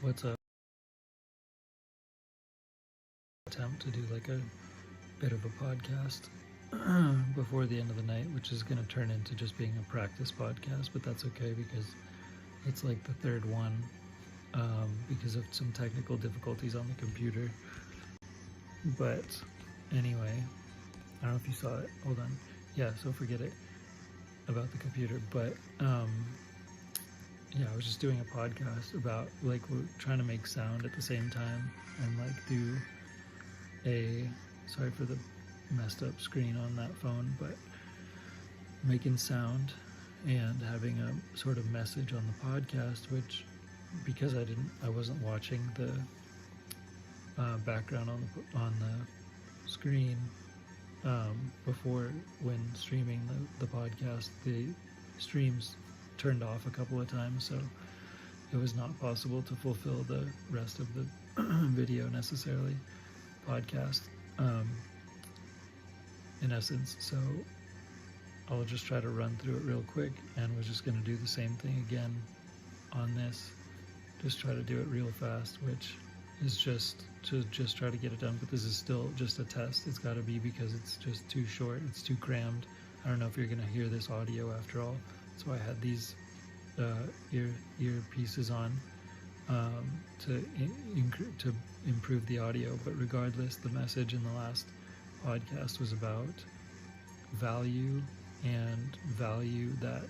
What's up? Attempt to do like a bit of a podcast before the end of the night, which is going to turn into just being a practice podcast, but that's okay because it's like the third one because of some technical difficulties on the computer. But anyway, I don't know if you saw it. Hold on. Yeah, so forget it about the computer. But yeah, I was just doing a podcast about like we're trying to make sound at the same time and like do a, sorry for the messed up screen on that phone, but making sound and having a sort of message on the podcast, which because I wasn't watching the background on the screen before when streaming the podcast, the streams turned off a couple of times, so it was not possible to fulfill the rest of the video necessarily podcast in essence. So I'll just try to run through it real quick, and we're just going to do the same thing again on this, just try to do it real fast, which is just to try to get it done. But this is still just a test. It's got to be, because it's just too short, it's too crammed. I don't know if you're going to hear this audio after all, so I had these earpieces on to improve the audio. But regardless, the message in the last podcast was about value and value that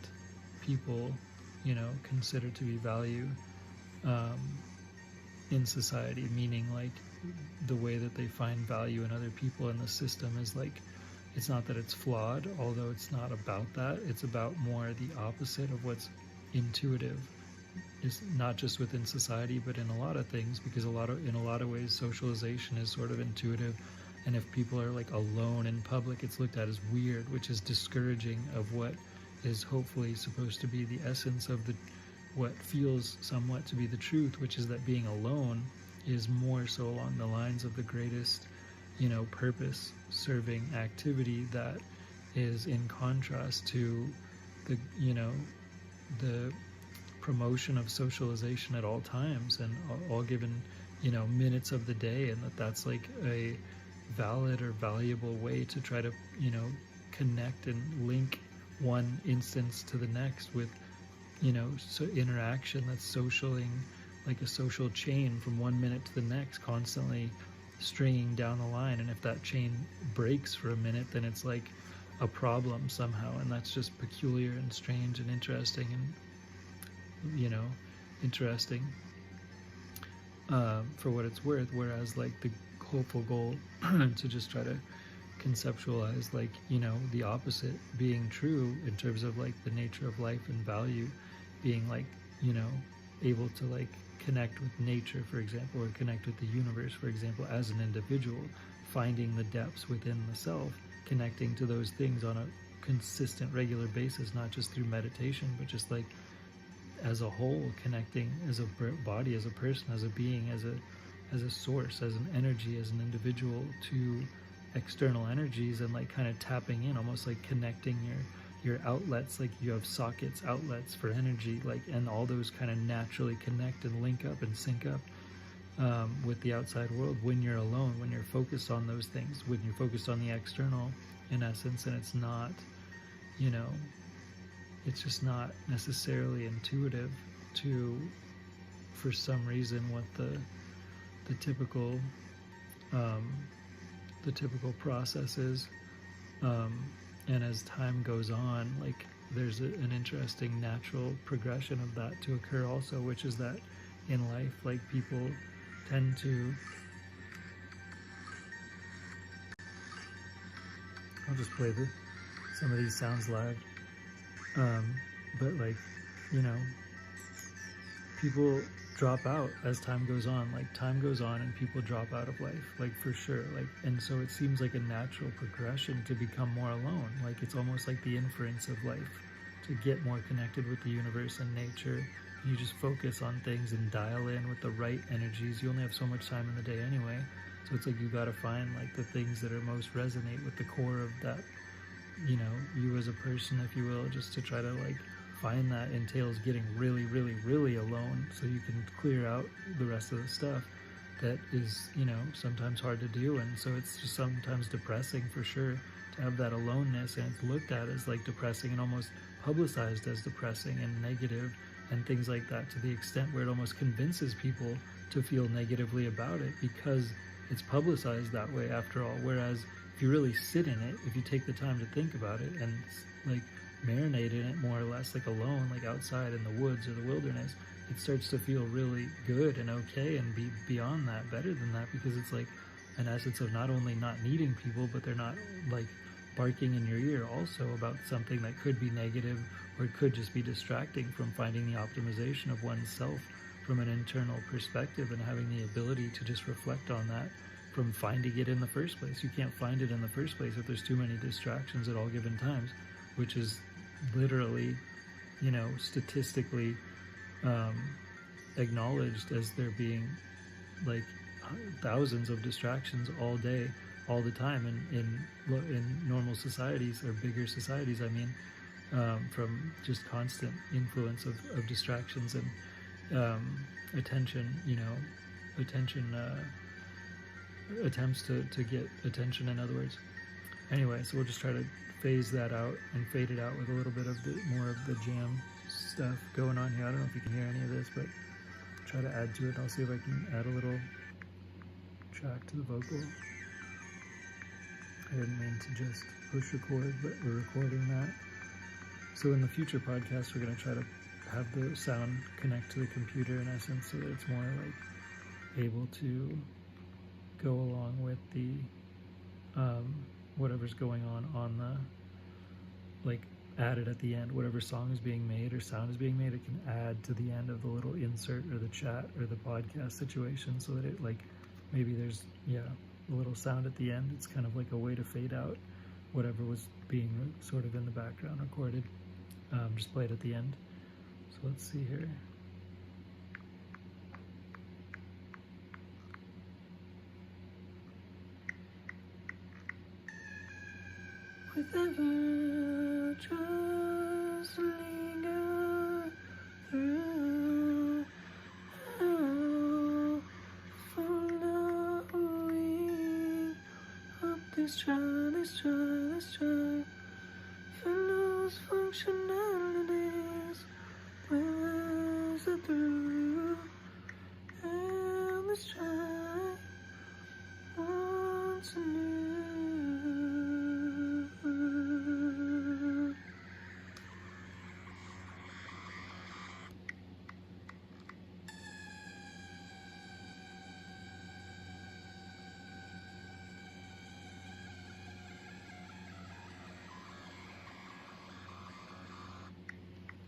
people, consider to be value in society, meaning like the way that they find value in other people in the system is like, it's not that it's flawed, although it's not about that. It's about more the opposite of what's intuitive. Is not just within society, but in a lot of things, because in a lot of ways socialization is sort of intuitive, and if people are like alone in public, it's looked at as weird, which is discouraging of what is hopefully supposed to be the essence of what feels somewhat to be the truth, which is that being alone is more so along the lines of the greatest, purpose serving activity that is in contrast to the promotion of socialization at all times and all given minutes of the day, and that's like a valid or valuable way to try to connect and link one instance to the next with so interaction that's socialing, like a social chain from 1 minute to the next, constantly stringing down the line. And if that chain breaks for a minute, then it's like a problem somehow, and that's just peculiar and strange and interesting and interesting for what it's worth. Whereas like the hopeful goal to just try to conceptualize like the opposite being true in terms of like the nature of life and value being like able to like connect with nature, for example, or connect with the universe, for example, as an individual, finding the depths within the self, connecting to those things on a consistent, regular basis, not just through meditation, but just like as a whole, connecting as a body, as a person, as a being, as a source, as an energy, as an individual to external energies, and like kind of tapping in, almost like connecting your outlets, like you have sockets, outlets for energy, like, and all those kind of naturally connect and link up and sync up with the outside world when you're alone, when you're focused on those things, when you're focused on the external in essence. And it's not, it's just not necessarily intuitive to, for some reason, what the typical process is. And as time goes on, like there's an interesting natural progression of that to occur also, which is that in life, like people tend to, I'll just play some of these sounds live, but like, people drop out as time goes on. Like time goes on and people drop out of life, like for sure. Like, and so it seems like a natural progression to become more alone. Like it's almost like the inference of life, to get more connected with the universe and nature. You just focus on things and dial in with the right energies. You only have so much time in the day anyway, so it's like you got to find like the things that are most resonate with the core of that, you as a person, if you will, just to try to like find that entails getting really, really, really alone so you can clear out the rest of the stuff that is, you know, sometimes hard to do. And so it's just sometimes depressing for sure to have that aloneness, and it's looked at as like depressing and almost publicized as depressing and negative and things like that, to the extent where it almost convinces people to feel negatively about it because it's publicized that way after all. Whereas if you really sit in it, if you take the time to think about it and like marinate in it more or less, like alone, like outside in the woods or the wilderness, it starts to feel really good and okay, and be beyond that, better than that, because it's like an essence of not only not needing people, but they're not like barking in your ear also about something that could be negative, or it could just be distracting from finding the optimization of oneself from an internal perspective and having the ability to just reflect on that from finding it in the first place. You can't find it in the first place if there's too many distractions at all given times, which is literally, you know, statistically acknowledged as there being like thousands of distractions all day, all the time, in normal societies, or bigger societies, I mean, from just constant influence of distractions and attention, you know, attempts to get attention, in other words. Anyway, so we'll just try to phase that out and fade it out with a little bit of more of the jam stuff going on here. I don't know if you can hear any of this, but try to add to it. I'll see if I can add a little track to the vocal. I didn't mean to just push record, but we're recording that. So in the future podcasts, we're going to try to have the sound connect to the computer in essence, so that it's more like able to go along with the whatever's going on the, like, added at the end. Whatever song is being made or sound is being made, it can add to the end of the little insert or the chat or the podcast situation, so that it, like, maybe there's a little sound at the end. It's kind of like a way to fade out whatever was being sort of in the background recorded. Just play it at the end. So let's see here. With ever just linger through, following up this try, for lose functionalities, where's the through, and let's try once anew.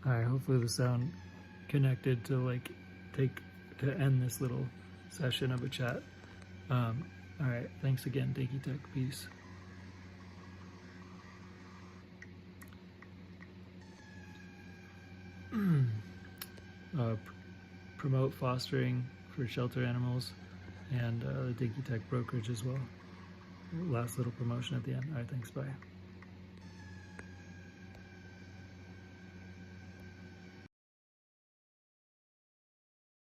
Alright, hopefully the sound connected to like to end this little session of a chat. Alright, thanks again, Dinky Tech. Peace. Promote fostering for shelter animals and the Dinky Tehc Brokerage as well. Last little promotion at the end. Alright, thanks, bye.